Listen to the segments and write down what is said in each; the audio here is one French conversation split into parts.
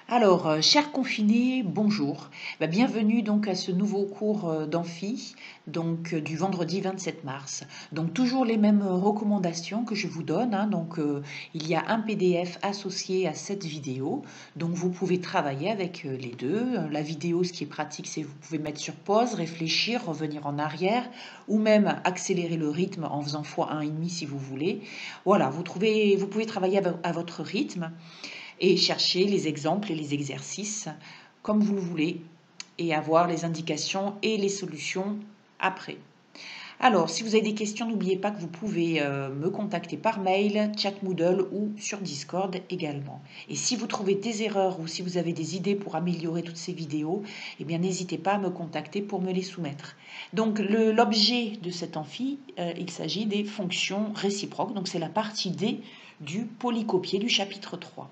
Alors, chers confinés, bonjour. Bienvenue donc à ce nouveau cours d'amphi, du vendredi 27 mars. Donc toujours les mêmes recommandations que je vous donne, hein. Il y a un PDF associé à cette vidéo. Donc vous pouvez travailler avec les deux. La vidéo, ce qui est pratique, c'est que vous pouvez mettre sur pause, réfléchir, revenir en arrière, ou même accélérer le rythme en faisant x1,5 si vous voulez. Voilà, vous pouvez travailler à votre rythme et chercher les exemples et les exercices comme vous le voulez et avoir les indications et les solutions après. Alors, si vous avez des questions, n'oubliez pas que vous pouvez me contacter par mail, chat Moodle ou sur Discord également. Et si vous trouvez des erreurs ou si vous avez des idées pour améliorer toutes ces vidéos, eh bien n'hésitez pas à me contacter pour me les soumettre. Donc l'objet de cet amphi, il s'agit des fonctions réciproques. Donc c'est la partie D du polycopier du chapitre 3.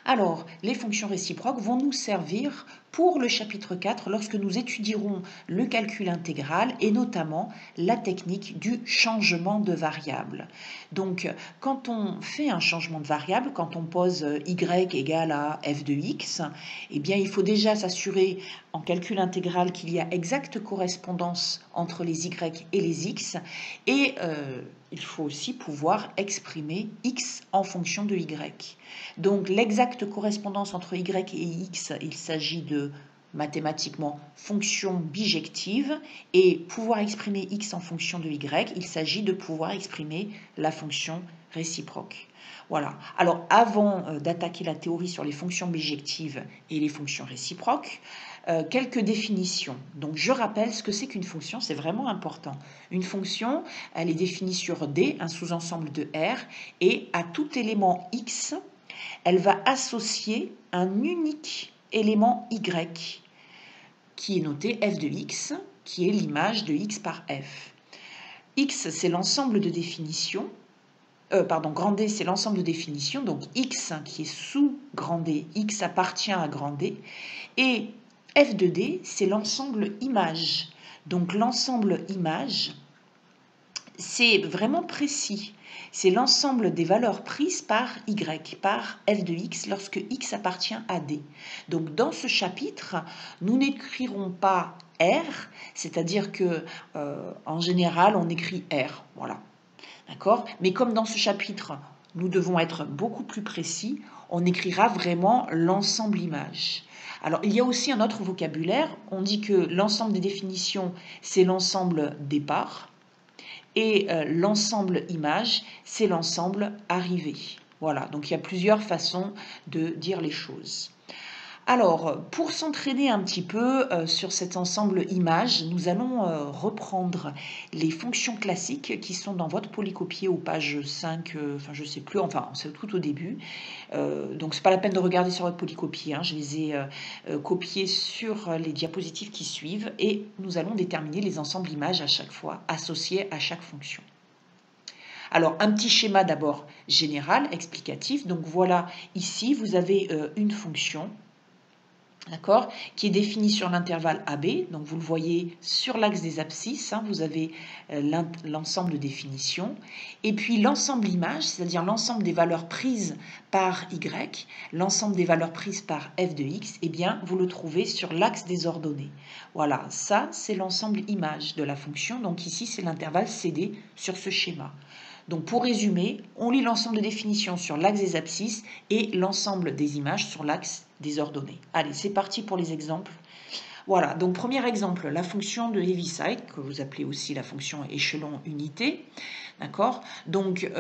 Alors, les fonctions réciproques vont nous servir pour le chapitre 4 lorsque nous étudierons le calcul intégral et notamment la technique du changement de variable. Donc, quand on fait un changement de variable, quand on pose y égale à f de x, eh bien, il faut déjà s'assurer en calcul intégral qu'il y a exacte correspondance entre les y et les x et il faut aussi pouvoir exprimer x en fonction de y. Donc l'exacte correspondance entre y et x, il s'agit de mathématiquement fonction bijective, et pouvoir exprimer x en fonction de y, il s'agit de pouvoir exprimer la fonction réciproque. Voilà. Alors avant d'attaquer la théorie sur les fonctions bijectives et les fonctions réciproques, quelques définitions. Donc je rappelle ce que c'est qu'une fonction, c'est vraiment important. Une fonction, elle est définie sur D, un sous-ensemble de R, et à tout élément x, elle va associer un unique élément y, qui est noté f de x, qui est l'image de x par f. X, c'est l'ensemble de définitions. Grand D, c'est l'ensemble de définitions. Donc x qui est sous grand D, x appartient à grand D. Et f de D, c'est l'ensemble image. Donc l'ensemble image, c'est vraiment précis. C'est l'ensemble des valeurs prises par y, par f de x, lorsque x appartient à D. Donc dans ce chapitre, nous n'écrirons pas R, c'est-à-dire que en général, on écrit R. Voilà. D'accord ? Mais comme dans ce chapitre, nous devons être beaucoup plus précis, on écrira vraiment l'ensemble image. Alors, il y a aussi un autre vocabulaire. On dit que l'ensemble des définitions, c'est l'ensemble départ. Et l'ensemble image, c'est l'ensemble arrivé. Voilà, donc il y a plusieurs façons de dire les choses. Alors, pour s'entraîner un petit peu sur cet ensemble image, nous allons reprendre les fonctions classiques qui sont dans votre polycopier aux pages 5, je ne sais plus, enfin c'est tout au début. Donc ce n'est pas la peine de regarder sur votre polycopier, hein, je les ai copiés sur les diapositives qui suivent et nous allons déterminer les ensembles images à chaque fois, associés à chaque fonction. Alors, un petit schéma d'abord général, explicatif. Donc voilà, ici, vous avez une fonction, d'accord, qui est définie sur l'intervalle AB. Donc vous le voyez sur l'axe des abscisses, hein, vous avez l'ensemble de définition. Et puis l'ensemble image, c'est-à-dire l'ensemble des valeurs prises par Y, l'ensemble des valeurs prises par f de x, eh bien vous le trouvez sur l'axe des ordonnées. Voilà, ça c'est l'ensemble image de la fonction. Donc ici c'est l'intervalle CD sur ce schéma. Donc pour résumer, on lit l'ensemble de définitions sur l'axe des abscisses et l'ensemble des images sur l'axe des ordonnées. Allez, c'est parti pour les exemples. Voilà, donc premier exemple, la fonction de Heaviside, que vous appelez aussi la fonction échelon unité. D'accord ? Donc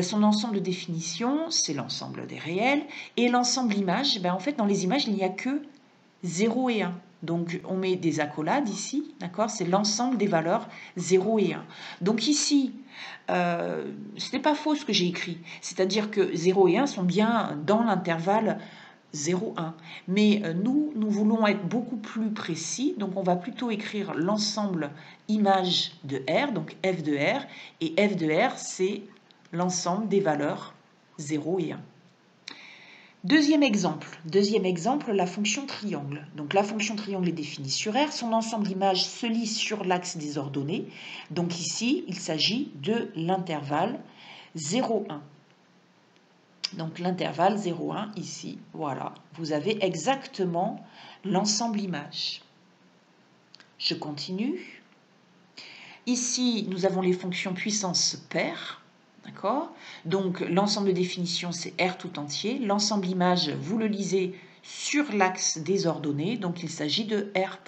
son ensemble de définitions, c'est l'ensemble des réels. Et l'ensemble image, en fait dans les images, il n'y a que 0 et 1. Donc on met des accolades ici, d'accord ? C'est l'ensemble des valeurs 0 et 1. Donc ici, ce n'est pas faux ce que j'ai écrit. C'est-à-dire que 0 et 1 sont bien dans l'intervalle 0, 1. Mais nous voulons être beaucoup plus précis, donc on va plutôt écrire l'ensemble image de R, donc f de R, et f de R, c'est l'ensemble des valeurs 0 et 1. Deuxième exemple, la fonction triangle. Donc la fonction triangle est définie sur R, son ensemble d'images se lit sur l'axe des ordonnées. Donc ici, il s'agit de l'intervalle 0, 1. Donc l'intervalle 0,1 ici, voilà, vous avez exactement l'ensemble image. Je continue. Ici, nous avons les fonctions puissance paire, d'accord? Donc l'ensemble de définition, c'est R tout entier. L'ensemble image, vous le lisez sur l'axe des ordonnées, donc il s'agit de R+.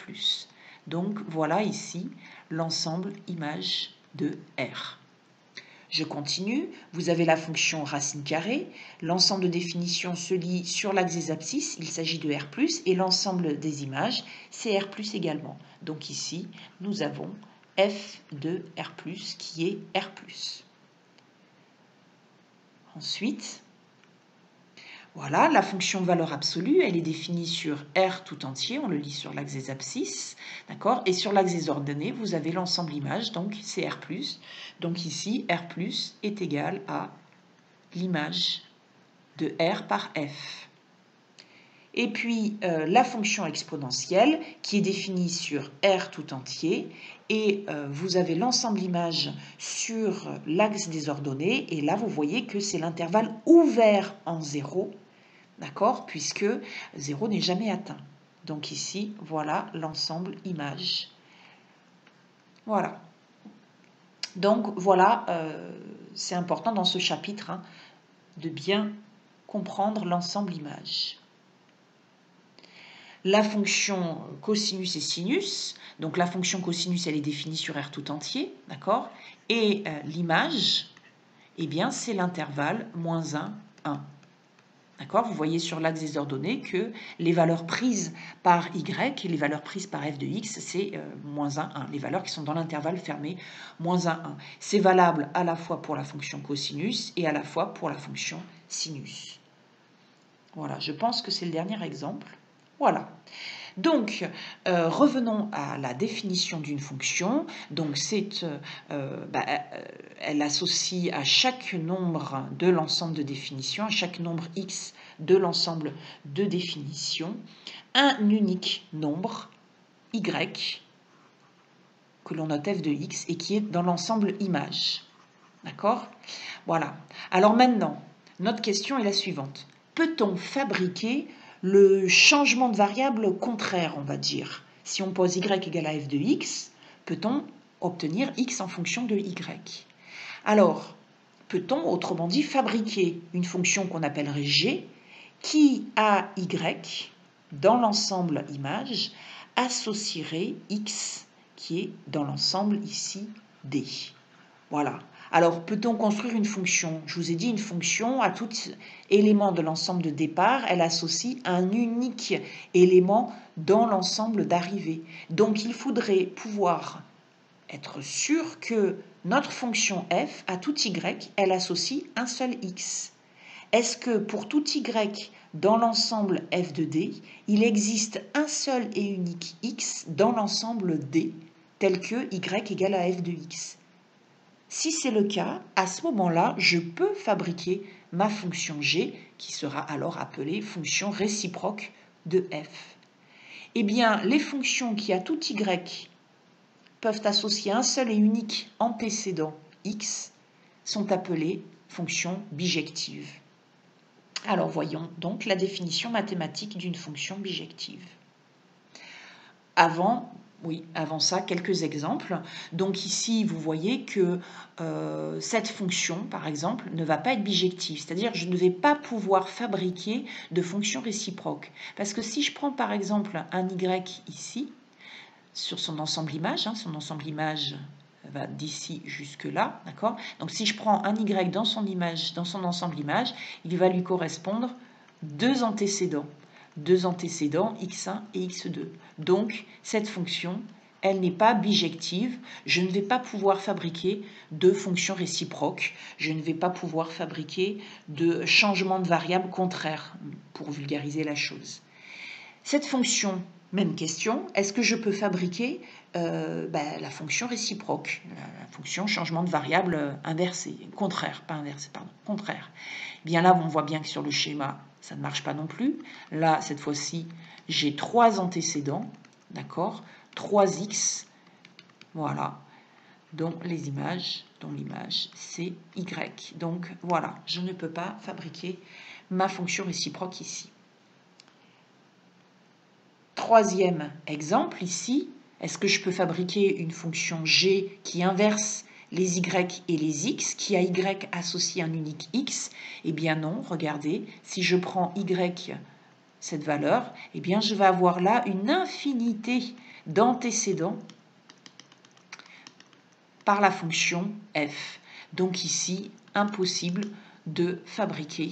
Donc voilà ici l'ensemble image de R. Je continue, vous avez la fonction racine carrée, l'ensemble de définition se lit sur l'axe des abscisses, il s'agit de R+, et l'ensemble des images, c'est R+, également. Donc ici, nous avons f de R+, qui est R+. Ensuite, voilà, la fonction valeur absolue, elle est définie sur R tout entier, on le lit sur l'axe des abscisses, d'accord? Et sur l'axe des ordonnées, vous avez l'ensemble image, donc c'est R+. Donc ici, R+, est égal à l'image de R par F. Et puis, la fonction exponentielle, qui est définie sur R tout entier, et vous avez l'ensemble image sur l'axe des ordonnées, et là, vous voyez que c'est l'intervalle ouvert en 0, d'accord, puisque 0 n'est jamais atteint. Donc ici, voilà l'ensemble image. Voilà. Donc voilà, c'est important dans ce chapitre hein, de bien comprendre l'ensemble image. La fonction cosinus et sinus, donc la fonction cosinus, elle est définie sur R tout entier, d'accord, et l'image, eh bien, c'est l'intervalle -1, 1. D'accord, vous voyez sur l'axe des ordonnées que les valeurs prises par y et les valeurs prises par f de x, c'est -1, 1. Les valeurs qui sont dans l'intervalle fermé -1, 1. C'est valable à la fois pour la fonction cosinus et à la fois pour la fonction sinus. Voilà, je pense que c'est le dernier exemple. Voilà. Donc, revenons à la définition d'une fonction. Donc, elle associe à chaque nombre de l'ensemble de définition, à chaque nombre x de l'ensemble de définition, un unique nombre, y, que l'on note f de x, et qui est dans l'ensemble image. D'accord? Voilà. Alors maintenant, notre question est la suivante. Peut-on fabriquer le changement de variable contraire, on va dire? Si on pose y égale à f de x, peut-on obtenir x en fonction de y? Alors, peut-on, autrement dit, fabriquer une fonction qu'on appellerait g, qui à y, dans l'ensemble image, associerait x, qui est dans l'ensemble ici d? Voilà. Alors, peut-on construire une fonction? Je vous ai dit, une fonction, à tout élément de l'ensemble de départ, elle associe un unique élément dans l'ensemble d'arrivée. Donc, il faudrait pouvoir être sûr que notre fonction f, à tout y, elle associe un seul x. Est-ce que pour tout y dans l'ensemble f de d, il existe un seul et unique x dans l'ensemble d, tel que y égale à f de x? Si c'est le cas, à ce moment-là, je peux fabriquer ma fonction g, qui sera alors appelée fonction réciproque de f. Eh bien, les fonctions qui à tout y peuvent associer un seul et unique antécédent x sont appelées fonctions bijectives. Alors voyons donc la définition mathématique d'une fonction bijective. Avant ça, quelques exemples. Donc ici, vous voyez que cette fonction, par exemple, ne va pas être bijective. C'est-à-dire, je ne vais pas pouvoir fabriquer de fonction réciproque. Parce que si je prends, par exemple, un y ici, sur son ensemble image, son ensemble image va d'ici jusque là, d'accord? Donc si je prends un y dans son image, dans son ensemble image, il va lui correspondre deux antécédents x1 et x2. Donc cette fonction, elle n'est pas bijective, je ne vais pas pouvoir fabriquer de fonctions réciproques, je ne vais pas pouvoir fabriquer de changement de variable contraire, pour vulgariser la chose. Cette fonction, même question, est-ce que je peux fabriquer la fonction réciproque, la fonction changement de variable inversée, contraire, pas inversée, pardon, contraire? Bien là, on voit bien que sur le schéma, ça ne marche pas non plus. Là, cette fois-ci, j'ai trois antécédents, d'accord, 3x, voilà, dont l'image c'est y. Donc voilà, je ne peux pas fabriquer ma fonction réciproque ici. Troisième exemple ici, est-ce que je peux fabriquer une fonction g qui inverse les y et les x, qui a y associé un unique x? Eh bien non, regardez, si je prends y, cette valeur, eh bien je vais avoir là une infinité d'antécédents par la fonction f. Donc ici, impossible de fabriquer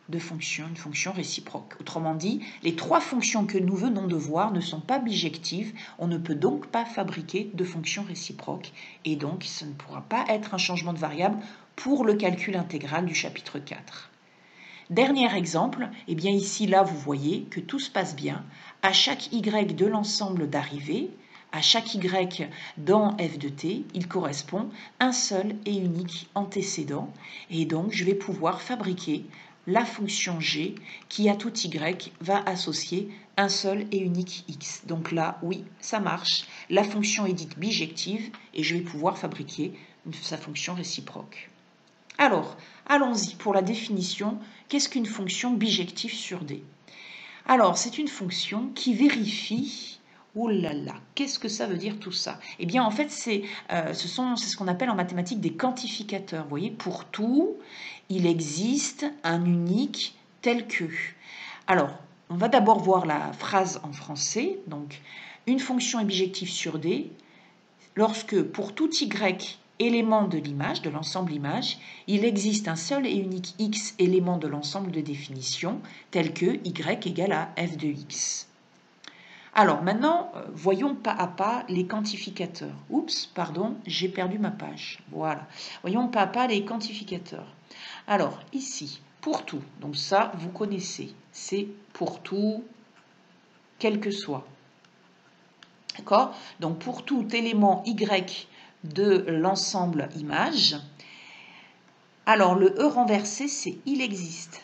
une fonction réciproque. Autrement dit, les trois fonctions que nous venons de voir ne sont pas bijectives, on ne peut donc pas fabriquer de fonction réciproque, et donc ce ne pourra pas être un changement de variable pour le calcul intégral du chapitre 4. Dernier exemple, eh bien ici, là, vous voyez que tout se passe bien. À chaque y de l'ensemble d'arrivée, à chaque y dans f de t, il correspond un seul et unique antécédent. Et donc, je vais pouvoir fabriquer la fonction g qui, à tout y, va associer un seul et unique x. Donc là, oui, ça marche. La fonction est dite bijective et je vais pouvoir fabriquer sa fonction réciproque. Alors, allons-y pour la définition. Qu'est-ce qu'une fonction bijective sur D? Alors, c'est une fonction qui vérifie... Oh là là, qu'est-ce que ça veut dire tout ça? Eh bien, en fait, c'est ce qu'on appelle en mathématiques des quantificateurs. Vous voyez, pour tout, il existe un unique tel que. Alors, on va d'abord voir la phrase en français. Donc, une fonction est bijective sur D lorsque pour tout y élément de l'image, de l'ensemble image, il existe un seul et unique x élément de l'ensemble de définition, tel que y égale à f de x. Alors maintenant, voyons pas à pas les quantificateurs. Oups, pardon, j'ai perdu ma page. Voilà. Voyons pas à pas les quantificateurs. Alors, ici, pour tout, donc ça, vous connaissez, c'est pour tout, quel que soit. D'accord? Donc, pour tout élément y de l'ensemble image. Alors, le E renversé, c'est il existe.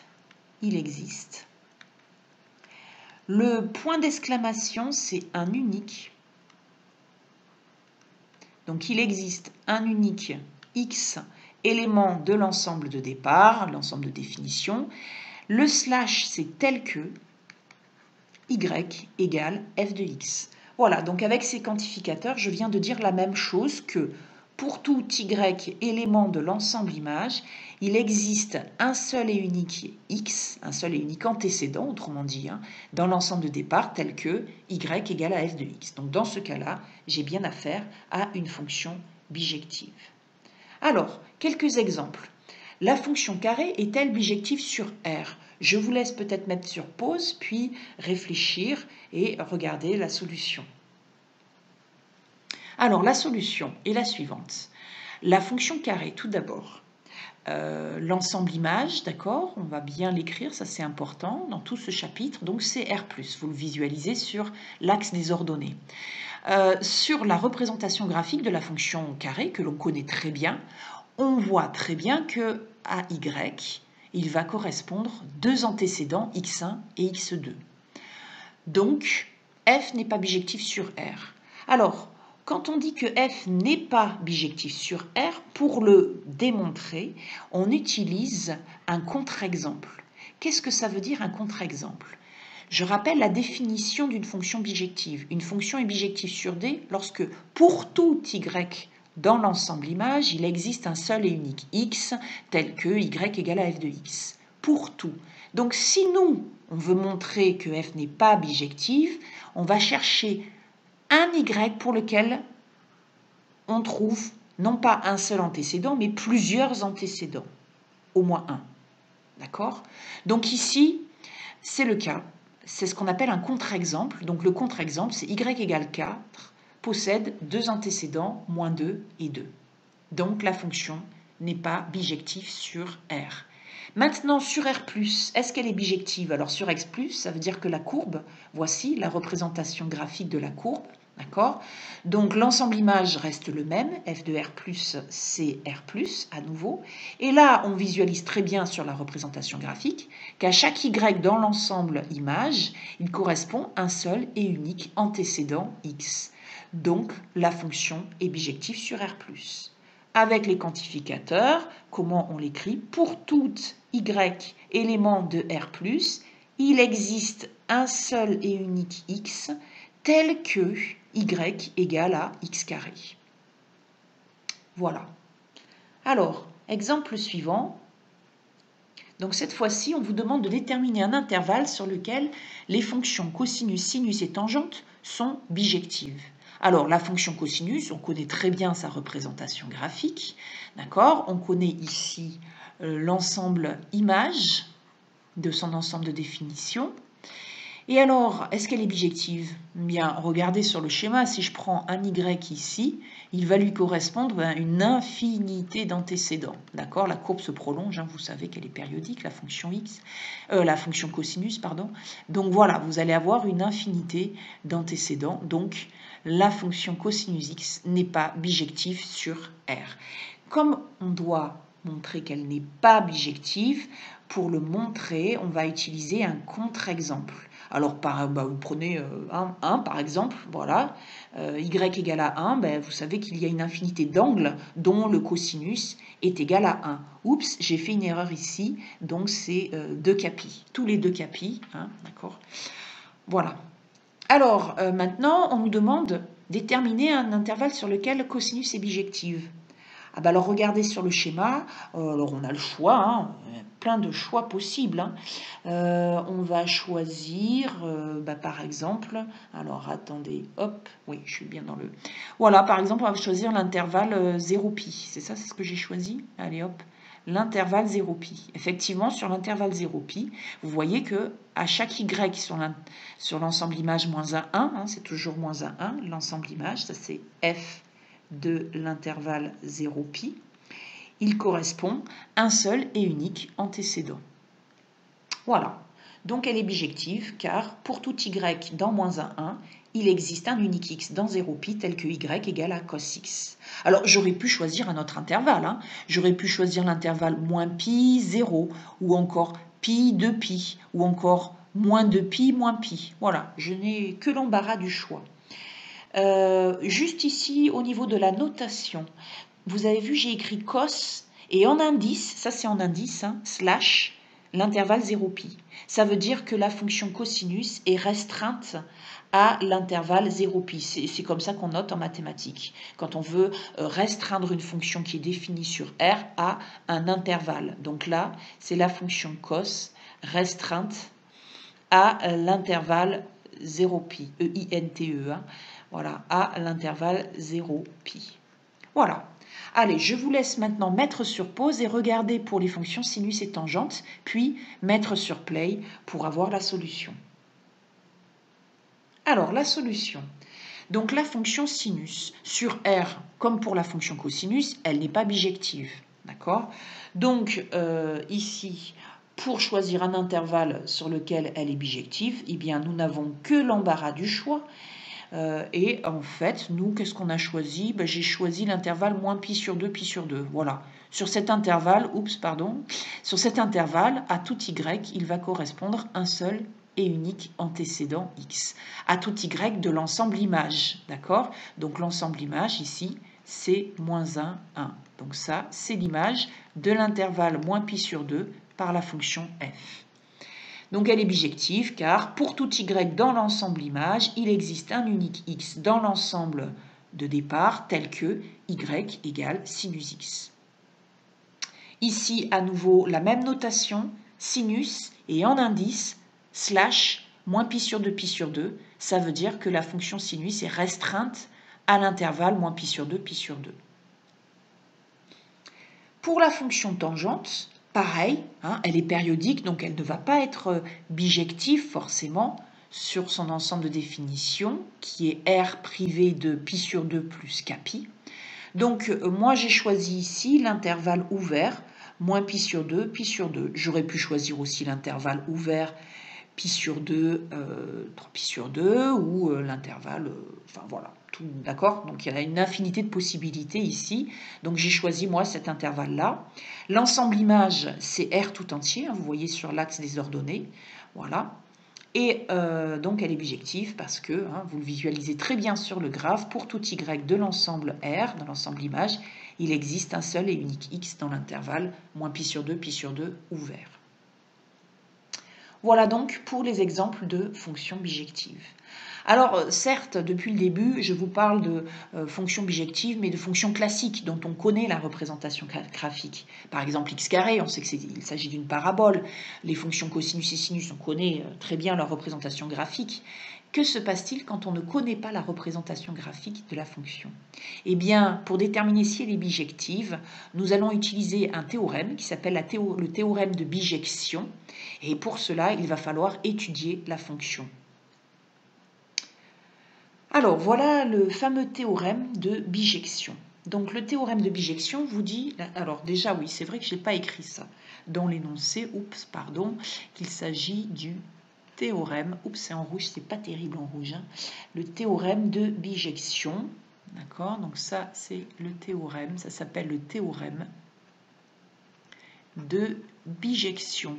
Il existe. Le point d'exclamation, c'est un unique. Donc, il existe un unique X élément de l'ensemble de départ, l'ensemble de définition. Le slash, c'est tel que Y égale f de X. Voilà, donc avec ces quantificateurs, je viens de dire la même chose que pour tout y élément de l'ensemble image, il existe un seul et unique x, un seul et unique antécédent, autrement dit, dans l'ensemble de départ tel que y égale à f de x. Donc dans ce cas-là, j'ai bien affaire à une fonction bijective. Alors, quelques exemples. La fonction carré est-elle bijective sur R? Je vous laisse peut-être mettre sur pause, puis réfléchir et regarder la solution. Alors, la solution est la suivante. La fonction carré, tout d'abord, l'ensemble image, d'accord? On va bien l'écrire, ça c'est important dans tout ce chapitre. Donc, c'est R+, vous le visualisez sur l'axe des ordonnées. Sur la représentation graphique de la fonction carré, que l'on connaît très bien, on voit très bien que à y, il va correspondre deux antécédents x1 et x2. Donc, f n'est pas bijectif sur R. Alors, quand on dit que f n'est pas bijectif sur R, pour le démontrer, on utilise un contre-exemple. Qu'est-ce que ça veut dire un contre-exemple? Je rappelle la définition d'une fonction bijective. Une fonction est bijective sur D lorsque, pour tout y dans l'ensemble image, il existe un seul et unique x, tel que y égale à f de x. Pour tout. Donc si nous, on veut montrer que f n'est pas bijective, on va chercher un y pour lequel on trouve non pas un seul antécédent, mais plusieurs antécédents. Au moins un. D'accord? Donc ici, c'est le cas. C'est ce qu'on appelle un contre-exemple. Donc le contre-exemple, c'est y égale 4 possède deux antécédents, moins 2 et 2. Donc la fonction n'est pas bijective sur R. Maintenant, sur R+, est-ce qu'elle est bijective? Alors sur X+, ça veut dire que la courbe, voici la représentation graphique de la courbe, d'accord? Donc l'ensemble image reste le même, f de R+, c'est R+, à nouveau. Et là, on visualise très bien sur la représentation graphique qu'à chaque Y dans l'ensemble image, il correspond un seul et unique antécédent X. donc la fonction est bijective sur R+. Avec les quantificateurs, comment on l'écrit? Pour tout y élément de R+, il existe un seul et unique x tel que y égale à x carré. Voilà. Alors, exemple suivant. Donc cette fois-ci, on vous demande de déterminer un intervalle sur lequel les fonctions cosinus, sinus et tangente sont bijectives. Alors la fonction cosinus, on connaît très bien sa représentation graphique, d'accord? On connaît ici l'ensemble image de son ensemble de définition. Et alors, est-ce qu'elle est bijective? Bien, regardez sur le schéma, si je prends un y ici, il va lui correspondre à une infinité d'antécédents. D'accord? La courbe se prolonge, hein, vous savez qu'elle est périodique, la fonction cosinus, pardon. Donc voilà, vous allez avoir une infinité d'antécédents. Donc, la fonction cosinus x n'est pas bijective sur R. Comme on doit montrer qu'elle n'est pas bijective, pour le montrer, on va utiliser un contre-exemple. Alors, vous prenez 1 par exemple, voilà, y égale à 1, vous savez qu'il y a une infinité d'angles dont le cosinus est égal à 1. Oups, j'ai fait une erreur ici, donc c'est 2 capis, tous les 2 capis, hein, d'accord. Voilà. Alors, maintenant, on nous demande déterminer un intervalle sur lequel le cosinus est bijective. Alors regardez sur le schéma, alors on a le choix, hein, plein de choix possibles. Hein. On va choisir, par exemple, alors attendez, hop, oui, je suis bien dans le... Voilà, par exemple, on va choisir l'intervalle 0π, c'est ça, c'est ce que j'ai choisi. Allez, hop, l'intervalle 0π. Effectivement, sur l'intervalle 0π, vous voyez que à chaque y sur l'ensemble image moins 1, hein, c'est toujours moins 1, l'ensemble image, ça c'est f de l'intervalle 0π, il correspond à un seul et unique antécédent. Voilà, donc elle est bijective car pour tout y dans moins 1, il existe un unique x dans 0π tel que y égale à cos x. Alors j'aurais pu choisir un autre intervalle, hein. J'aurais pu choisir l'intervalle moins pi 0 ou encore pi 2π ou encore moins 2π moins pi. Voilà, je n'ai que l'embarras du choix. Juste ici, au niveau de la notation, vous avez vu, j'ai écrit cos et en indice, ça c'est en indice, hein, slash l'intervalle 0π. Ça veut dire que la fonction cosinus est restreinte à l'intervalle 0π. C'est comme ça qu'on note en mathématiques. Quand on veut restreindre une fonction qui est définie sur R à un intervalle. Donc là, c'est la fonction cos restreinte à l'intervalle 0π, E-I-N-T-E, hein. Voilà, à l'intervalle 0π. Voilà. Allez, je vous laisse maintenant mettre sur pause et regarder pour les fonctions sinus et tangentes, puis mettre sur play pour avoir la solution. Alors, la solution. Donc, la fonction sinus sur R, comme pour la fonction cosinus, elle n'est pas bijective. D'accord? Donc, ici, pour choisir un intervalle sur lequel elle est bijective, eh bien, nous n'avons que l'embarras du choix. Et en fait, nous, qu'est-ce qu'on a choisi? J'ai choisi l'intervalle moins pi sur 2, pi sur 2. Voilà. Sur cet intervalle, sur cet intervalle, à tout y, il va correspondre un seul et unique antécédent x. À tout y de l'ensemble image. D'accord? Donc l'ensemble image ici, c'est moins 1, 1. Donc ça, c'est l'image de l'intervalle moins pi sur 2 par la fonction f. Donc elle est bijective car pour tout y dans l'ensemble image, il existe un unique x dans l'ensemble de départ tel que y égale sinus x. Ici, à nouveau, la même notation, sinus et en indice, slash, moins pi sur 2, pi sur 2. Ça veut dire que la fonction sinus est restreinte à l'intervalle moins pi sur 2, pi sur 2. Pour la fonction tangente, pareil, hein, elle est périodique, donc elle ne va pas être bijective forcément sur son ensemble de définition, qui est R privé de pi sur 2 plus kpi. Donc moi j'ai choisi ici l'intervalle ouvert, moins pi sur 2, pi sur 2. J'aurais pu choisir aussi l'intervalle ouvert, pi sur 2, 3 pi sur 2, ou l'intervalle, enfin voilà. D'accord? Donc il y a une infinité de possibilités ici. Donc j'ai choisi moi cet intervalle-là. L'ensemble image, c'est R tout entier, hein, vous voyez sur l'axe des ordonnées. Voilà. Et donc elle est bijective parce que, vous le visualisez très bien sur le graphe, pour tout y de l'ensemble R, dans l'ensemble image, il existe un seul et unique x dans l'intervalle moins pi sur 2 ouvert. Voilà donc pour les exemples de fonctions bijectives. Alors certes, depuis le début, je vous parle de fonctions bijectives, mais de fonctions classiques dont on connaît la représentation graphique. Par exemple, x carré, on sait qu'il s'agit d'une parabole. Les fonctions cosinus et sinus, on connaît très bien leur représentation graphique. Que se passe-t-il quand on ne connaît pas la représentation graphique de la fonction? Eh bien, pour déterminer si elle est bijective, nous allons utiliser un théorème qui s'appelle le théorème de bijection. Et pour cela, il va falloir étudier la fonction. Alors, voilà le fameux théorème de bijection. Donc, le théorème de bijection vous dit... Alors, déjà, oui, c'est vrai que je n'ai pas écrit ça dans l'énoncé. Oups, pardon. Qu'il s'agit du théorème... Oups, c'est en rouge, c'est pas terrible en rouge. Le théorème de bijection. D'accord? Donc, ça, c'est le théorème. Ça s'appelle le théorème de bijection.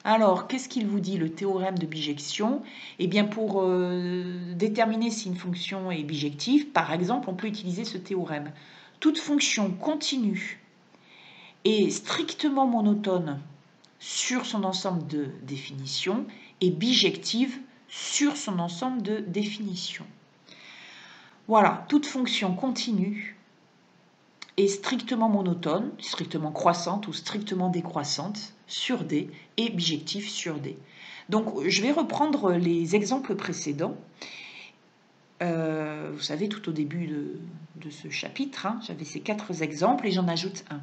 Alors, qu'est-ce qu'il vous dit, le théorème de bijection? Eh bien, pour déterminer si une fonction est bijective, par exemple, on peut utiliser ce théorème. Toute fonction continue et strictement monotone sur son ensemble de définitions est bijective sur son ensemble de définitions. Voilà, toute fonction continue est strictement monotone, strictement croissante ou strictement décroissante sur D et bijectif sur D. Donc, je vais reprendre les exemples précédents. Vous savez, tout au début de ce chapitre, j'avais ces 4 exemples et j'en ajoute un.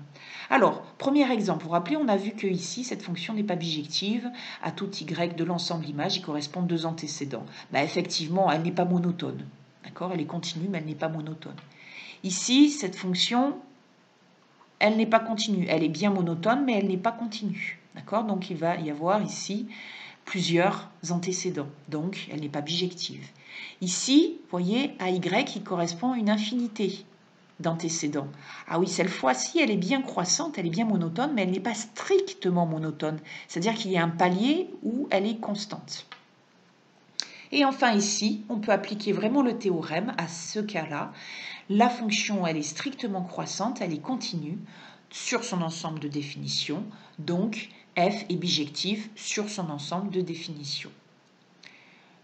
Alors, premier exemple, vous vous rappelez, on a vu que ici, cette fonction n'est pas bijective. À tout y de l'ensemble image, il correspond 2 antécédents. Effectivement, elle n'est pas monotone. D'accord? Elle est continue, mais elle n'est pas monotone. Ici, cette fonction, elle n'est pas continue. Elle est bien monotone, mais elle n'est pas continue. D'accord? Donc, il va y avoir ici plusieurs antécédents. Donc, elle n'est pas bijective. Ici, vous voyez, AY, il correspond à une infinité d'antécédents. Ah oui, cette fois-ci, elle est bien croissante, elle est bien monotone, mais elle n'est pas strictement monotone. C'est-à-dire qu'il y a un palier où elle est constante. Et enfin ici, on peut appliquer vraiment le théorème à ce cas-là. La fonction, elle est strictement croissante, elle est continue sur son ensemble de définitions, donc f est bijective sur son ensemble de définitions.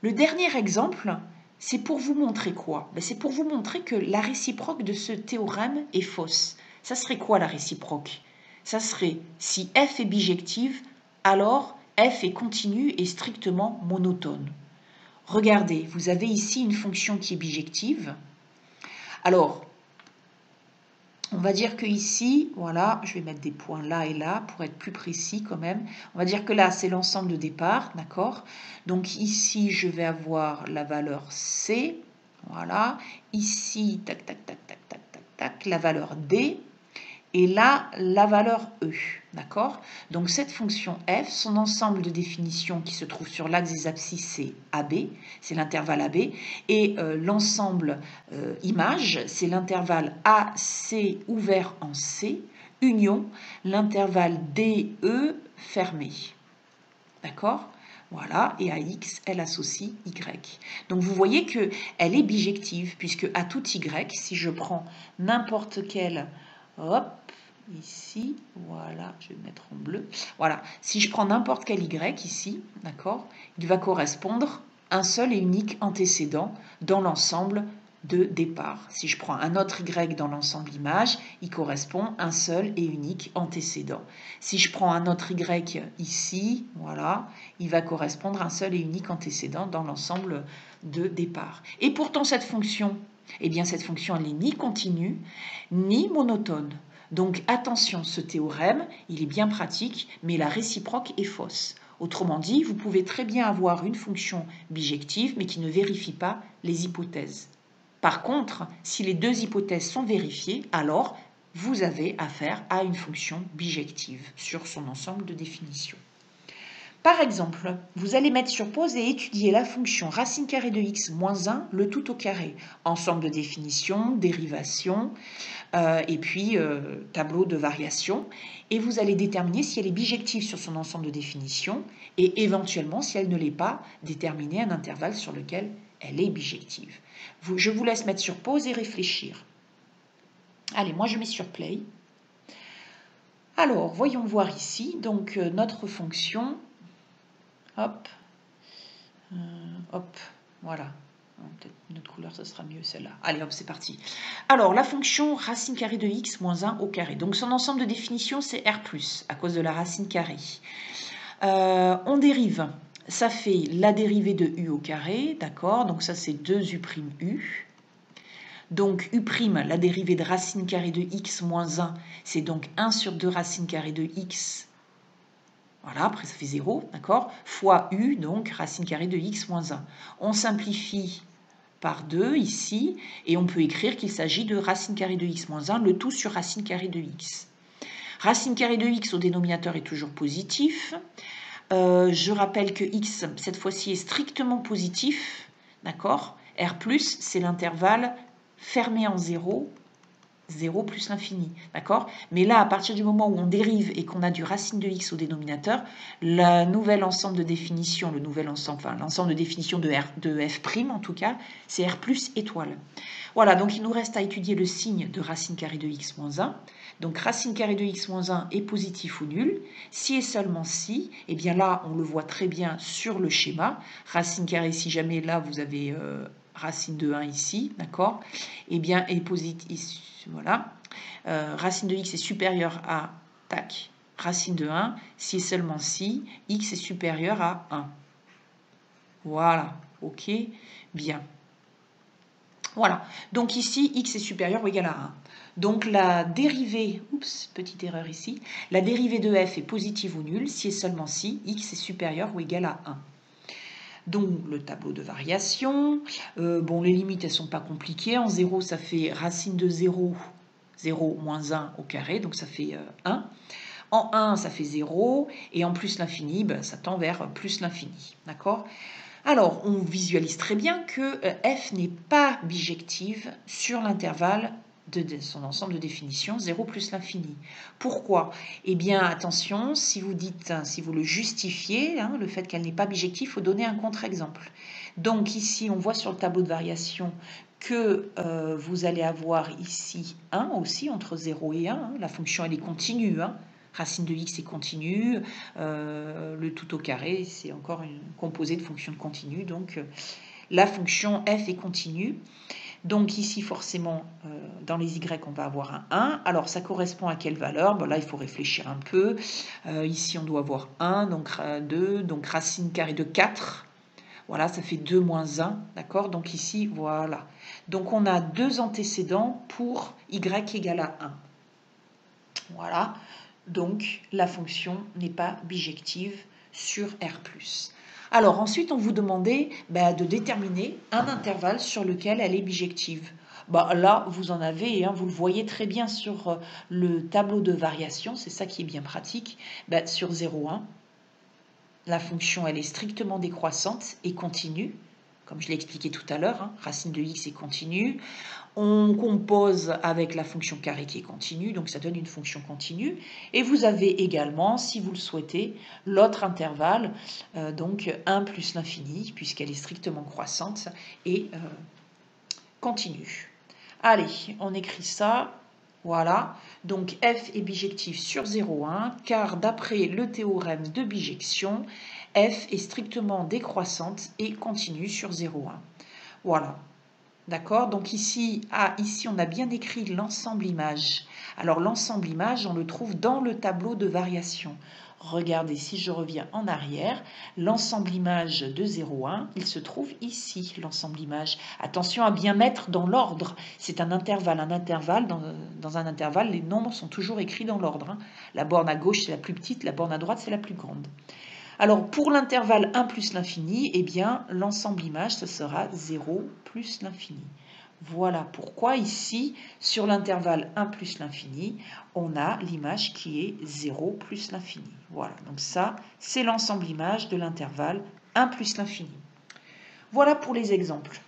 Le dernier exemple, c'est pour vous montrer quoi? C'est pour vous montrer que la réciproque de ce théorème est fausse. Ça serait quoi la réciproque? Ça serait si f est bijective, alors f est continue et strictement monotone. Regardez, vous avez ici une fonction qui est bijective. Alors, on va dire que ici, voilà, je vais mettre des points là et là pour être plus précis quand même. On va dire que là, c'est l'ensemble de départ, d'accord? Donc ici, je vais avoir la valeur C, voilà. Ici, tac, tac, tac, tac, tac, tac, tac, la valeur D. Et là, la valeur E, d'accord? Donc cette fonction f, son ensemble de définitions qui se trouve sur l'axe des abscisses, c'est AB, c'est l'intervalle AB, et l'ensemble image, c'est l'intervalle AC ouvert en C, union, l'intervalle DE fermé, d'accord? Voilà, et à x, elle associe y. Donc vous voyez qu'elle est bijective, puisque à tout y, si je prends n'importe quel... Hop, ici, voilà, je vais le mettre en bleu. Voilà, si je prends n'importe quel y ici, d'accord, il va correspondre un seul et unique antécédent dans l'ensemble de départ. Si je prends un autre y dans l'ensemble image, il correspond un seul et unique antécédent. Si je prends un autre y ici, voilà, il va correspondre un seul et unique antécédent dans l'ensemble de départ. Et pourtant cette fonction, eh bien cette fonction, elle n'est ni continue, ni monotone. Donc attention, ce théorème, il est bien pratique, mais la réciproque est fausse. Autrement dit, vous pouvez très bien avoir une fonction bijective, mais qui ne vérifie pas les hypothèses. Par contre, si les deux hypothèses sont vérifiées, alors vous avez affaire à une fonction bijective sur son ensemble de définitions. Par exemple, vous allez mettre sur pause et étudier la fonction racine carrée de x moins 1, le tout au carré. Ensemble de définitions, dérivation, et puis tableau de variation. Et vous allez déterminer si elle est bijective sur son ensemble de définitions et éventuellement, si elle ne l'est pas, déterminer un intervalle sur lequel elle est bijective. Je vous laisse mettre sur pause et réfléchir. Allez, moi je mets sur play. Alors, voyons voir ici, donc notre fonction, hop, hop, voilà. Peut-être une autre couleur, ça sera mieux celle-là. Allez, hop, c'est parti. Alors, la fonction racine carrée de x moins 1 au carré. Donc, son ensemble de définition, c'est R+, à cause de la racine carrée. On dérive. Ça fait la dérivée de u au carré, d'accord? Donc, ça, c'est 2u'. Donc, u', la dérivée de racine carrée de x moins 1, c'est donc 1 sur 2 racine carrée de x. Voilà, après ça fait 0, d'accord? Fois u, donc racine carrée de x moins 1. On simplifie par 2 ici, et on peut écrire qu'il s'agit de racine carrée de x moins 1, le tout sur racine carrée de x. Racine carrée de x au dénominateur est toujours positif. Je rappelle que x, cette fois-ci, est strictement positif, d'accord? R+, c'est l'intervalle fermé en 0, 0 plus l'infini, d'accord? Mais là, à partir du moment où on dérive et qu'on a du racine de x au dénominateur, le nouvel ensemble de définition, l'ensemble de définition de f' en tout cas, c'est R plus étoile. Voilà, donc il nous reste à étudier le signe de racine carrée de x moins 1. Donc racine carrée de x moins 1 est positif ou nul. Si et seulement si, et bien là, on le voit très bien sur le schéma. Racine carrée, si jamais là, vous avez racine de 1 ici, d'accord? Eh bien, est positif. Voilà. Racine de x est supérieure à, tac, racine de 1, si et seulement si, x est supérieur à 1. Voilà, ok, bien. Voilà, donc ici, x est supérieur ou égal à 1. Donc la dérivée, oups, petite erreur ici, la dérivée de f est positive ou nulle si et seulement si x est supérieur ou égal à 1. Donc le tableau de variation, bon les limites elles sont pas compliquées, en 0 ça fait racine de 0, 0 moins 1 au carré, donc ça fait 1. En 1 ça fait 0, et en plus l'infini, ben, ça tend vers plus l'infini, d'accord? Alors on visualise très bien que f n'est pas bijective sur l'intervalle de son ensemble de définitions 0 plus l'infini. Pourquoi? Eh bien, attention, si vous dites, si vous le justifiez, le fait qu'elle n'est pas bijective, il faut donner un contre-exemple. Donc ici, on voit sur le tableau de variation que vous allez avoir ici 1 aussi, entre 0 et 1. La fonction, elle est continue. Racine de x est continue, le tout au carré, c'est encore une composée de fonctions continues. Donc, la fonction f est continue. Donc ici, forcément, dans les y, on va avoir un 1. Alors, ça correspond à quelle valeur? Bon, là, il faut réfléchir un peu. Ici, on doit avoir 1, donc 2, donc racine carrée de 4. Voilà, ça fait 2 moins 1, d'accord? Donc ici, voilà. Donc, on a deux antécédents pour y égale à 1. Voilà. Donc, la fonction n'est pas bijective sur R+. Alors, ensuite, on vous demandait de déterminer un intervalle sur lequel elle est bijective. Là, vous en avez, vous le voyez très bien sur le tableau de variation, c'est ça qui est bien pratique. Sur 0,1, la fonction, elle est strictement décroissante et continue. Comme je l'ai expliqué tout à l'heure, racine de x est continue. On compose avec la fonction carré qui est continue, donc ça donne une fonction continue. Et vous avez également, si vous le souhaitez, l'autre intervalle, donc 1 plus l'infini, puisqu'elle est strictement croissante et continue. Allez, on écrit ça. Voilà, donc f est bijectif sur 0,1, car d'après le théorème de bijection, f est strictement décroissante et continue sur 0,1. Voilà. D'accord? Donc ici, on a bien écrit l'ensemble image. Alors l'ensemble image, on le trouve dans le tableau de variation. Regardez, si je reviens en arrière, l'ensemble image de 0,1, il se trouve ici, l'ensemble image. Attention à bien mettre dans l'ordre. C'est un intervalle. Dans un intervalle, les nombres sont toujours écrits dans l'ordre. La borne à gauche, c'est la plus petite, la borne à droite, c'est la plus grande. Alors, pour l'intervalle 1 plus l'infini, eh bien, l'ensemble image, ce sera 0 plus l'infini. Voilà pourquoi ici, sur l'intervalle 1 plus l'infini, on a l'image qui est 0 plus l'infini. Voilà, donc ça, c'est l'ensemble image de l'intervalle 1 plus l'infini. Voilà pour les exemples.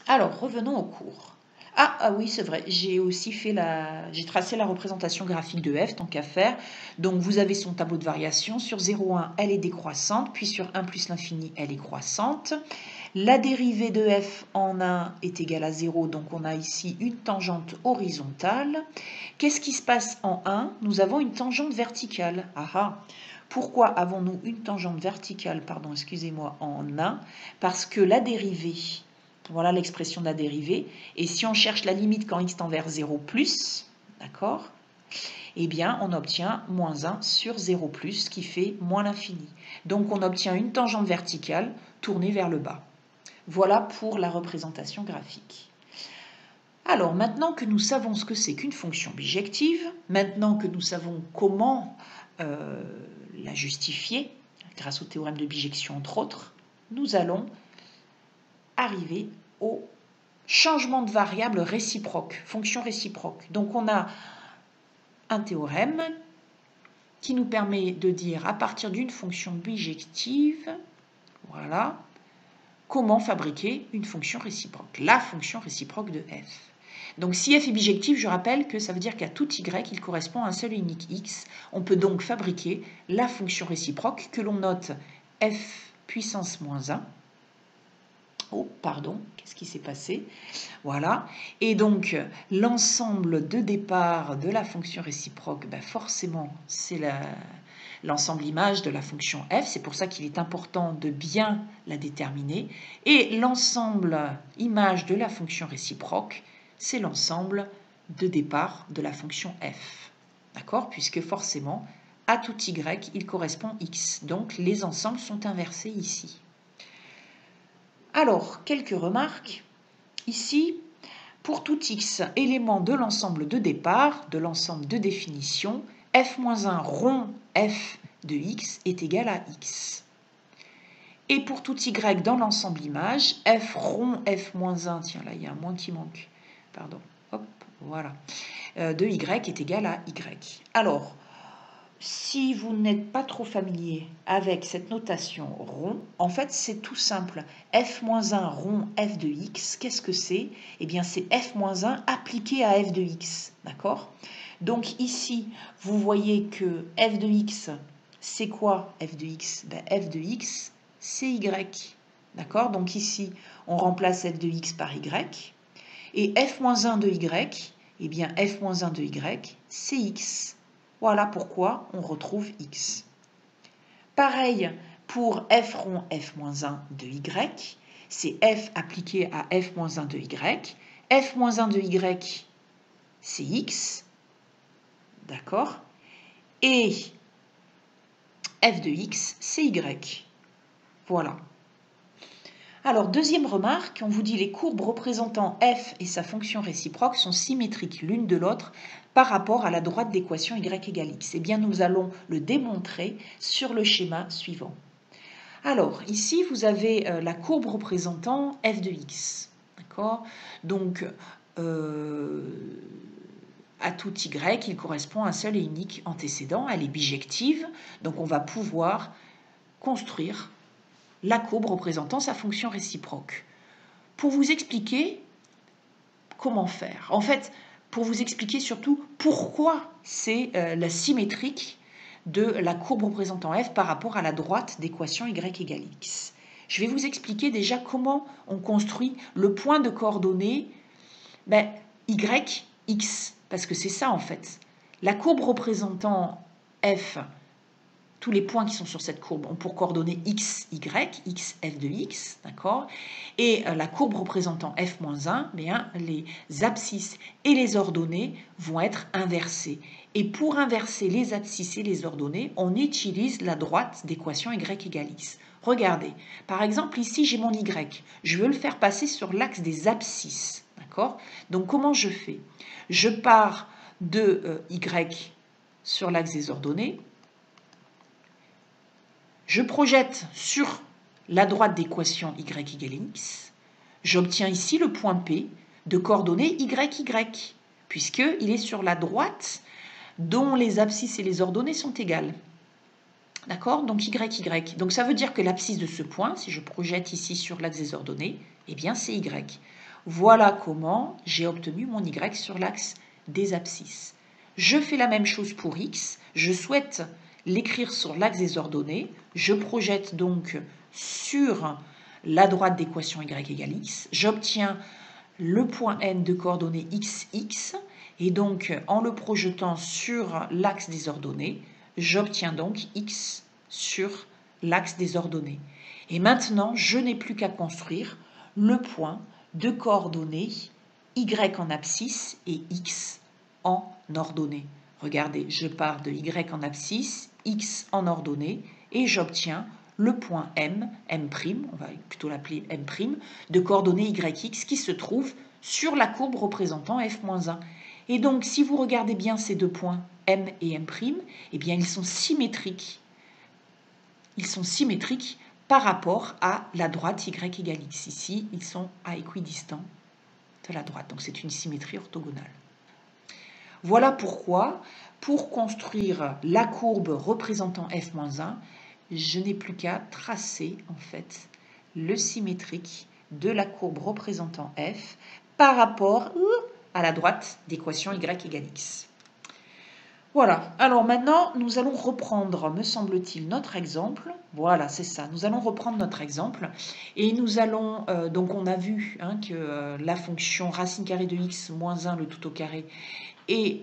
Alors, revenons au cours. Ah oui, c'est vrai, j'ai aussi j'ai tracé la représentation graphique de f, tant qu'à faire. Donc, vous avez son tableau de variation. Sur 0,1, elle est décroissante, puis sur 1 plus l'infini, elle est croissante. La dérivée de f en 1 est égale à 0, donc on a ici une tangente horizontale. Qu'est-ce qui se passe en 1? Nous avons une tangente verticale. Pourquoi avons-nous une tangente verticale, en 1? Parce que la dérivée, voilà l'expression de la dérivée, et si on cherche la limite quand x tend vers 0 plus, d'accord, eh bien on obtient moins 1 sur 0 plus, qui fait moins l'infini. Donc on obtient une tangente verticale tournée vers le bas. Voilà pour la représentation graphique. Alors, maintenant que nous savons ce que c'est qu'une fonction bijective, maintenant que nous savons comment la justifier, grâce au théorème de bijection entre autres, nous allons arriver au changement de variable réciproque, fonction réciproque. Donc, on a un théorème qui nous permet de dire à partir d'une fonction bijective, voilà, comment fabriquer une fonction réciproque, la fonction réciproque de f. Donc si f est bijectif, je rappelle que ça veut dire qu'à tout y, il correspond à un seul et unique x. On peut donc fabriquer la fonction réciproque que l'on note f puissance moins 1. Oh, pardon, qu'est-ce qui s'est passé? Voilà. Et donc, l'ensemble de départ de la fonction réciproque, forcément, c'est l'ensemble image de la fonction f. C'est pour ça qu'il est important de bien la déterminer. Et l'ensemble image de la fonction réciproque, c'est l'ensemble de départ de la fonction f. D'accord? Puisque forcément, à tout y, il correspond x. Donc, les ensembles sont inversés ici. Alors, quelques remarques. Ici, pour tout x élément de l'ensemble de départ, de l'ensemble de définition, f-1 rond f de x est égal à x. Et pour tout y dans l'ensemble image, f rond f-1, tiens là il y a un moins qui manque, pardon, hop, voilà, de y est égal à y. Alors, si vous n'êtes pas trop familier avec cette notation rond, en fait c'est tout simple. f-1 rond f de x, qu'est-ce que c'est? Eh bien c'est f-1 appliqué à f de x, d'accord? Donc ici, vous voyez que f de x, c'est quoi f de x? F de x, c'est y, d'accord? Donc ici, on remplace f de x par y, et f-1 de y, eh bien f-1 de y, c'est x. Voilà pourquoi on retrouve x. Pareil pour f rond f-1 de y, c'est f appliqué à f-1 de y. f-1 de y, c'est x, d'accord? Et f de x, c'est y. Voilà. Alors, deuxième remarque, on vous dit les courbes représentant f et sa fonction réciproque sont symétriques l'une de l'autre par rapport à la droite d'équation y égale x. Eh bien, nous allons le démontrer sur le schéma suivant. Alors, ici, vous avez la courbe représentant f de x. D'accord? Donc, à tout y, il correspond à un seul et unique antécédent. Elle est bijective, donc on va pouvoir construire la courbe représentant sa fonction réciproque. Pour vous expliquer comment faire, en fait, pour vous expliquer surtout pourquoi c'est la symétrique de la courbe représentant f par rapport à la droite d'équation y égale x. Je vais vous expliquer déjà comment on construit le point de coordonnées y, x, parce que c'est ça en fait. La courbe représentant f, tous les points qui sont sur cette courbe ont pour coordonnées x, y, x, f de x, d'accord? Et la courbe représentant f-1, les abscisses et les ordonnées vont être inversées. Et pour inverser les abscisses et les ordonnées, on utilise la droite d'équation y égale x. Regardez, par exemple, ici, j'ai mon y. Je veux le faire passer sur l'axe des abscisses, d'accord? Donc, comment je fais? Je pars de y sur l'axe des ordonnées. Je projette sur la droite d'équation y égale x. j'obtiens ici le point P de coordonnées YY, puisqu'il est sur la droite dont les abscisses et les ordonnées sont égales. D'accord? Donc YY. Donc ça veut dire que l'abscisse de ce point, si je projette ici sur l'axe des ordonnées, eh bien c'est Y. Voilà comment j'ai obtenu mon Y sur l'axe des abscisses. Je fais la même chose pour X. Je souhaite l'écrire sur l'axe des ordonnées. Je projette donc sur la droite d'équation Y égale X. J'obtiens le point N de coordonnées XX. Et donc, en le projetant sur l'axe des ordonnées, j'obtiens donc X sur l'axe des ordonnées. Et maintenant, je n'ai plus qu'à construire le point de coordonnées Y en abscisse et X en ordonnée. Regardez, je pars de Y en abscisse, X en ordonnée, et j'obtiens le point M', on va plutôt l'appeler M', de coordonnées YX qui se trouve sur la courbe représentant F-1. Et donc, si vous regardez bien ces deux points, M et M', eh bien, ils sont symétriques. Ils sont symétriques par rapport à la droite Y égale X. Ici, ils sont à équidistant de la droite. Donc, c'est une symétrie orthogonale. Voilà pourquoi, pour construire la courbe représentant F-1, je n'ai plus qu'à tracer, en fait, le symétrique de la courbe représentant F par rapport à la droite d'équation Y égale X. Voilà, alors maintenant, nous allons reprendre, me semble-t-il, notre exemple. Voilà, c'est ça, nous allons reprendre notre exemple. Et nous allons, donc on a vu que la fonction racine carrée de x moins 1, le tout au carré, est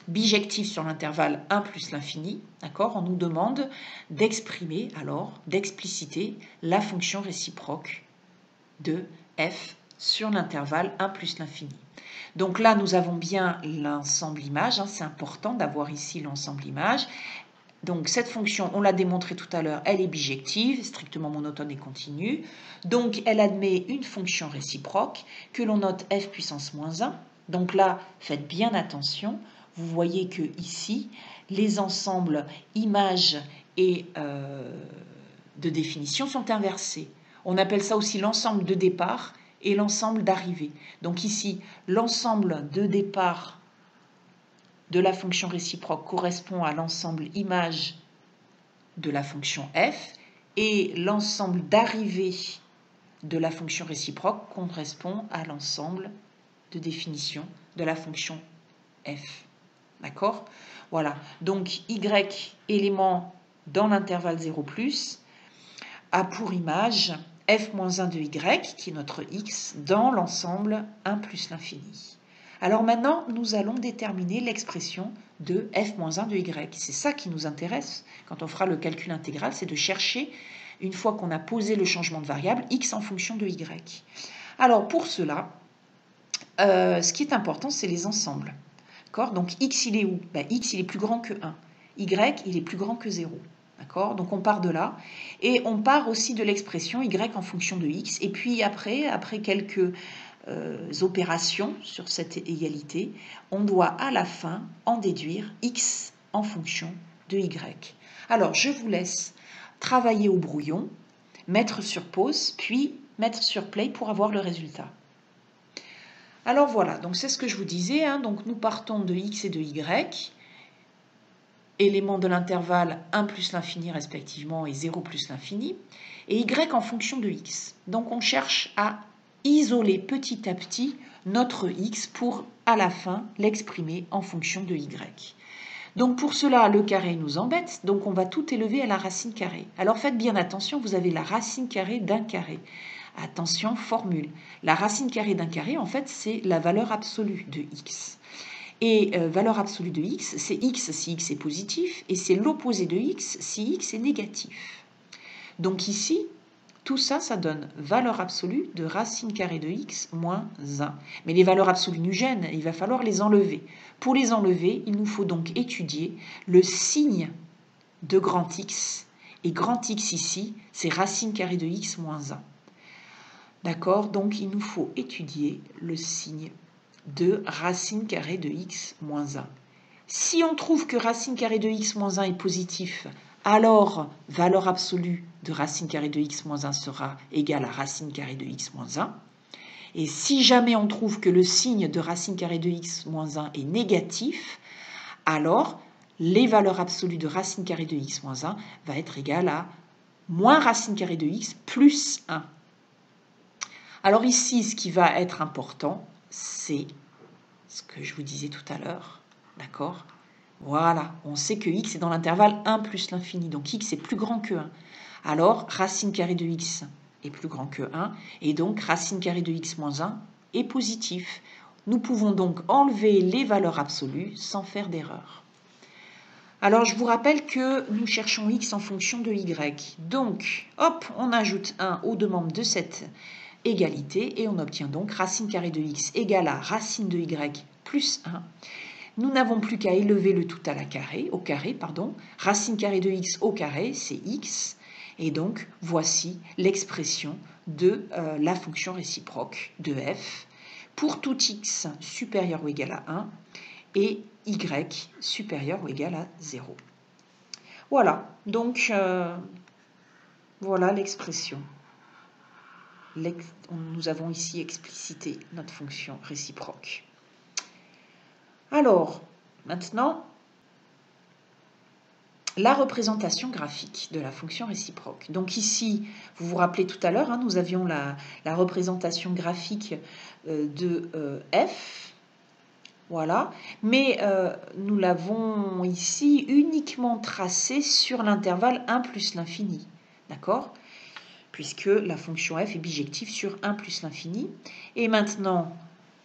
bijective sur l'intervalle 1 plus l'infini. D'accord? On nous demande d'exprimer, alors, d'expliciter la fonction réciproque de f sur l'intervalle 1 plus l'infini. Donc là, nous avons bien l'ensemble image. C'est important d'avoir ici l'ensemble image. Donc cette fonction, on l'a démontré tout à l'heure, elle est bijective, strictement monotone et continue. Donc elle admet une fonction réciproque que l'on note f puissance moins 1. Donc là, faites bien attention. Vous voyez que ici, les ensembles image et de définition sont inversés. On appelle ça aussi l'ensemble de départ et l'ensemble d'arrivée. Donc ici, l'ensemble de départ de la fonction réciproque correspond à l'ensemble image de la fonction f et l'ensemble d'arrivée de la fonction réciproque correspond à l'ensemble de définition de la fonction f. D'accord? Voilà. Donc y élément dans l'intervalle 0+, a pour image f-1 de y, qui est notre x, dans l'ensemble 1 plus l'infini. Alors maintenant, nous allons déterminer l'expression de f-1 de y. C'est ça qui nous intéresse quand on fera le calcul intégral, c'est de chercher, une fois qu'on a posé le changement de variable, x en fonction de y. Alors pour cela, ce qui est important, c'est les ensembles. Donc x, il est où? X, il est plus grand que 1. Y, il est plus grand que 0. D'accord? Donc on part de là. Et on part aussi de l'expression y en fonction de x. Et puis après quelques opérations sur cette égalité, on doit à la fin en déduire x en fonction de y. Alors je vous laisse travailler au brouillon, mettre sur pause, puis mettre sur play pour avoir le résultat. Alors voilà, donc c'est ce que je vous disais, donc nous partons de x et de y, éléments de l'intervalle 1 plus l'infini respectivement et 0 plus l'infini, et y en fonction de x. Donc on cherche à isoler petit à petit notre x pour à la fin l'exprimer en fonction de y. Donc pour cela, le carré nous embête, donc on va tout élever à la racine carrée. Alors faites bien attention, vous avez la racine carrée d'un carré. Attention, formule. La racine carrée d'un carré, en fait, c'est la valeur absolue de x. Et valeur absolue de x, c'est x si x est positif, et c'est l'opposé de x si x est négatif. Donc ici, tout ça, ça donne valeur absolue de racine carrée de x moins 1. Mais les valeurs absolues nous gênent, il va falloir les enlever. Pour les enlever, il nous faut donc étudier le signe de grand X. Et grand X ici, c'est racine carrée de x moins 1. D'accord? Donc, il nous faut étudier le signe de racine carrée de x moins 1. Si on trouve que racine carrée de x moins 1 est positif, alors valeur absolue de racine carrée de x moins 1 sera égale à racine carrée de x moins 1. Et si jamais on trouve que le signe de racine carrée de x moins 1 est négatif, alors les valeurs absolues de racine carrée de x moins 1 va être égale à moins racine carrée de x plus 1. Alors ici, ce qui va être important, c'est ce que je vous disais tout à l'heure, d'accord? Voilà, on sait que x est dans l'intervalle 1 plus l'infini, donc x est plus grand que 1. Alors, racine carrée de x est plus grand que 1, et donc racine carrée de x moins 1 est positif. Nous pouvons donc enlever les valeurs absolues sans faire d'erreur. Alors, je vous rappelle que nous cherchons x en fonction de y. Donc, hop, on ajoute 1 aux deux membres de cette égalité, et on obtient donc racine carrée de x égale à racine de y plus 1. Nous n'avons plus qu'à élever le tout à la carré, au carré, pardon. Racine carrée de x au carré, c'est x. Et donc, voici l'expression de la fonction réciproque de f pour tout x supérieur ou égal à 1 et y supérieur ou égal à 0. Voilà, donc voilà l'expression. Nous avons ici explicité notre fonction réciproque. Alors, maintenant, la représentation graphique de la fonction réciproque. Donc ici, vous vous rappelez tout à l'heure, nous avions la représentation graphique de f, voilà, mais nous l'avons ici uniquement tracée sur l'intervalle 1 plus l'infini, d'accord? Puisque la fonction f est bijective sur 1 plus l'infini. Et maintenant,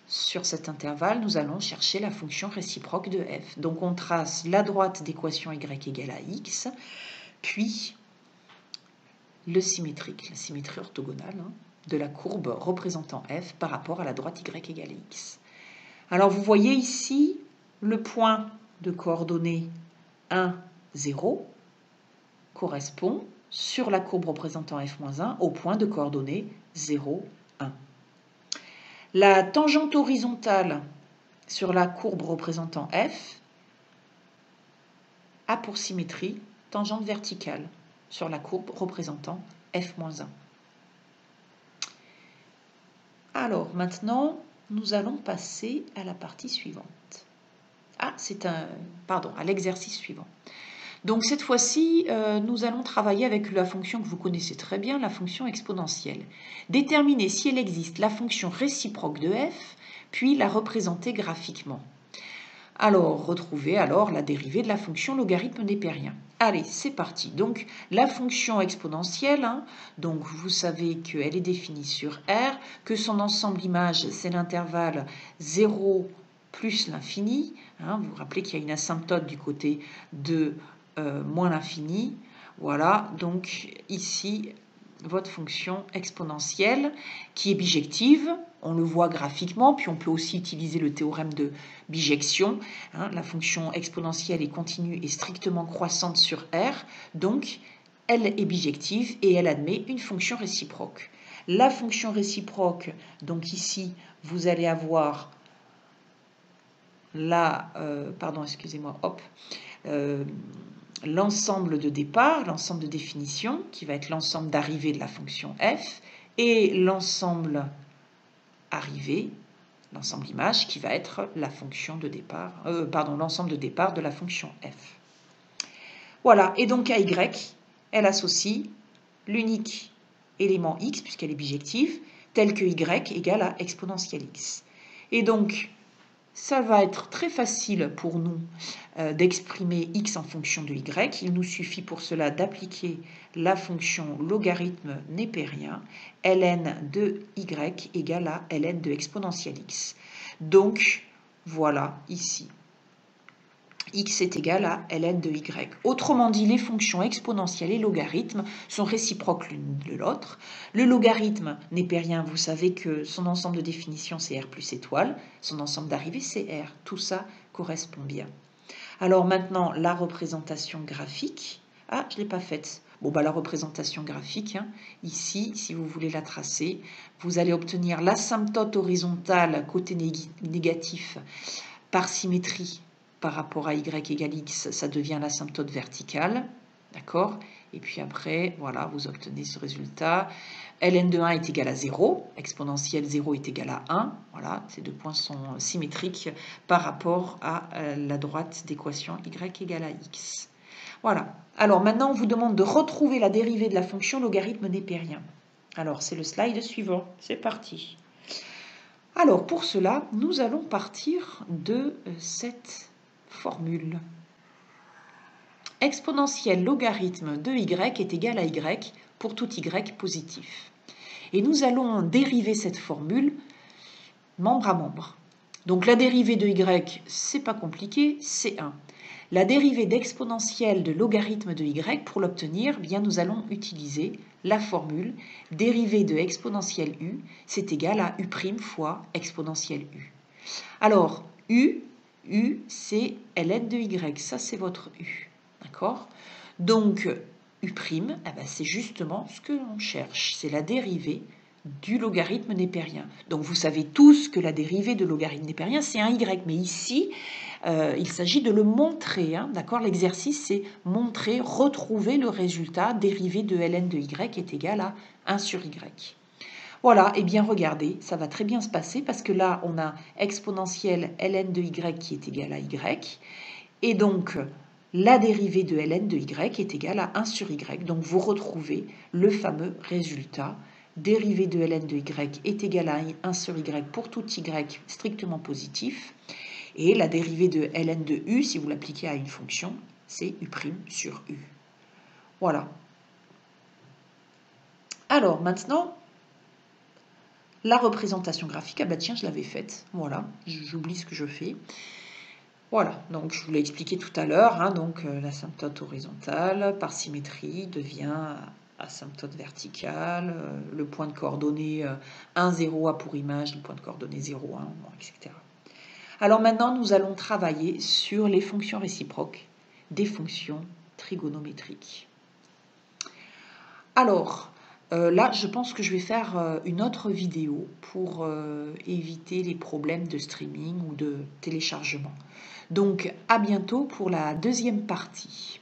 sur cet intervalle, nous allons chercher la fonction réciproque de f. Donc on trace la droite d'équation y égale à x, puis le symétrique, la symétrie orthogonale de la courbe représentant f par rapport à la droite y égale à x. Alors vous voyez ici le point de coordonnées 1, 0 correspond sur la courbe représentant f-1 au point de coordonnées 0, 1. La tangente horizontale sur la courbe représentant f a pour symétrie tangente verticale sur la courbe représentant f-1. Alors maintenant, nous allons passer à la partie suivante. À l'exercice suivant. Donc cette fois-ci, nous allons travailler avec la fonction que vous connaissez très bien, la fonction exponentielle. Déterminer si elle existe la fonction réciproque de f, puis la représenter graphiquement. Alors, retrouvez alors la dérivée de la fonction logarithme népérien. Allez, c'est parti. Donc, la fonction exponentielle, donc vous savez qu'elle est définie sur R, que son ensemble image, c'est l'intervalle 0 plus l'infini. Vous vous rappelez qu'il y a une asymptote du côté de moins l'infini. Voilà, donc ici, votre fonction exponentielle qui est bijective. On le voit graphiquement, puis on peut aussi utiliser le théorème de bijection. La fonction exponentielle est continue et strictement croissante sur R, donc elle est bijective et elle admet une fonction réciproque. La fonction réciproque, donc ici, vous allez avoir l'ensemble de départ, l'ensemble de définition, qui va être l'ensemble d'arrivée de la fonction f, et l'ensemble arrivée, l'ensemble image, qui va être la fonction de départ, l'ensemble de départ de la fonction f. Voilà, et donc à y, elle associe l'unique élément x, puisqu'elle est bijective, tel que y égale à exponentielle x. Et donc, ça va être très facile pour nous d'exprimer x en fonction de y. Il nous suffit pour cela d'appliquer la fonction logarithme népérien ln de y égale à ln de exponentielle x. Donc, voilà ici. X est égal à ln de y. Autrement dit, les fonctions exponentielles et logarithmes sont réciproques l'une de l'autre. Le logarithme népérien, vous savez que son ensemble de définition, c'est r plus étoile. Son ensemble d'arrivée, c'est r. Tout ça correspond bien. Alors maintenant, la représentation graphique. Ah, je ne l'ai pas faite. Bon, la représentation graphique, ici, si vous voulez la tracer, vous allez obtenir l'asymptote horizontale côté négatif par symétrie par rapport à y égale x, ça devient l'asymptote verticale. D'accord? Et puis après, voilà, vous obtenez ce résultat. ln de 1 est égal à 0, exponentielle 0 est égal à 1. Voilà, ces deux points sont symétriques par rapport à la droite d'équation y égale à x. Voilà. Alors maintenant, on vous demande de retrouver la dérivée de la fonction logarithme népérien. Alors, c'est le slide suivant. C'est parti. Alors, pour cela, nous allons partir de cette formule. Exponentielle logarithme de y est égal à y pour tout y positif. Et nous allons dériver cette formule membre à membre. Donc la dérivée de y, c'est pas compliqué, c'est 1. La dérivée d'exponentielle de logarithme de y, pour l'obtenir, bien nous allons utiliser la formule dérivée de exponentielle u, c'est égal à u' fois exponentielle u. Alors, u c'est ln de y, ça c'est votre u. D'accord? Donc, u', eh ben, c'est justement ce que l'on cherche, c'est la dérivée du logarithme népérien. Donc, vous savez tous que la dérivée de logarithme népérien, c'est un y. Mais ici, il s'agit de le montrer. Hein, d'accord? L'exercice, c'est montrer, retrouver le résultat dérivé de ln de y est égal à 1 sur y. Voilà, et bien regardez, ça va très bien se passer parce que là, on a exponentielle ln de y qui est égal à y. Et donc, la dérivée de ln de y est égale à 1 sur y. Donc, vous retrouvez le fameux résultat. Dérivée de ln de y est égale à 1 sur y pour tout y strictement positif. Et la dérivée de ln de u, si vous l'appliquez à une fonction, c'est u' sur u. Voilà. Alors, maintenant, la représentation graphique, ah bah tiens, je l'avais faite. Voilà, j'oublie ce que je fais. Voilà, donc je vous l'ai expliqué tout à l'heure, hein, donc l'asymptote horizontale par symétrie devient asymptote verticale, le point de coordonnées 1, 0 a pour image le point de coordonnées 0, 1, etc. Alors maintenant, nous allons travailler sur les fonctions réciproques des fonctions trigonométriques. Alors, là, je pense que je vais faire une autre vidéo pour éviter les problèmes de streaming ou de téléchargement. Donc, à bientôt pour la deuxième partie.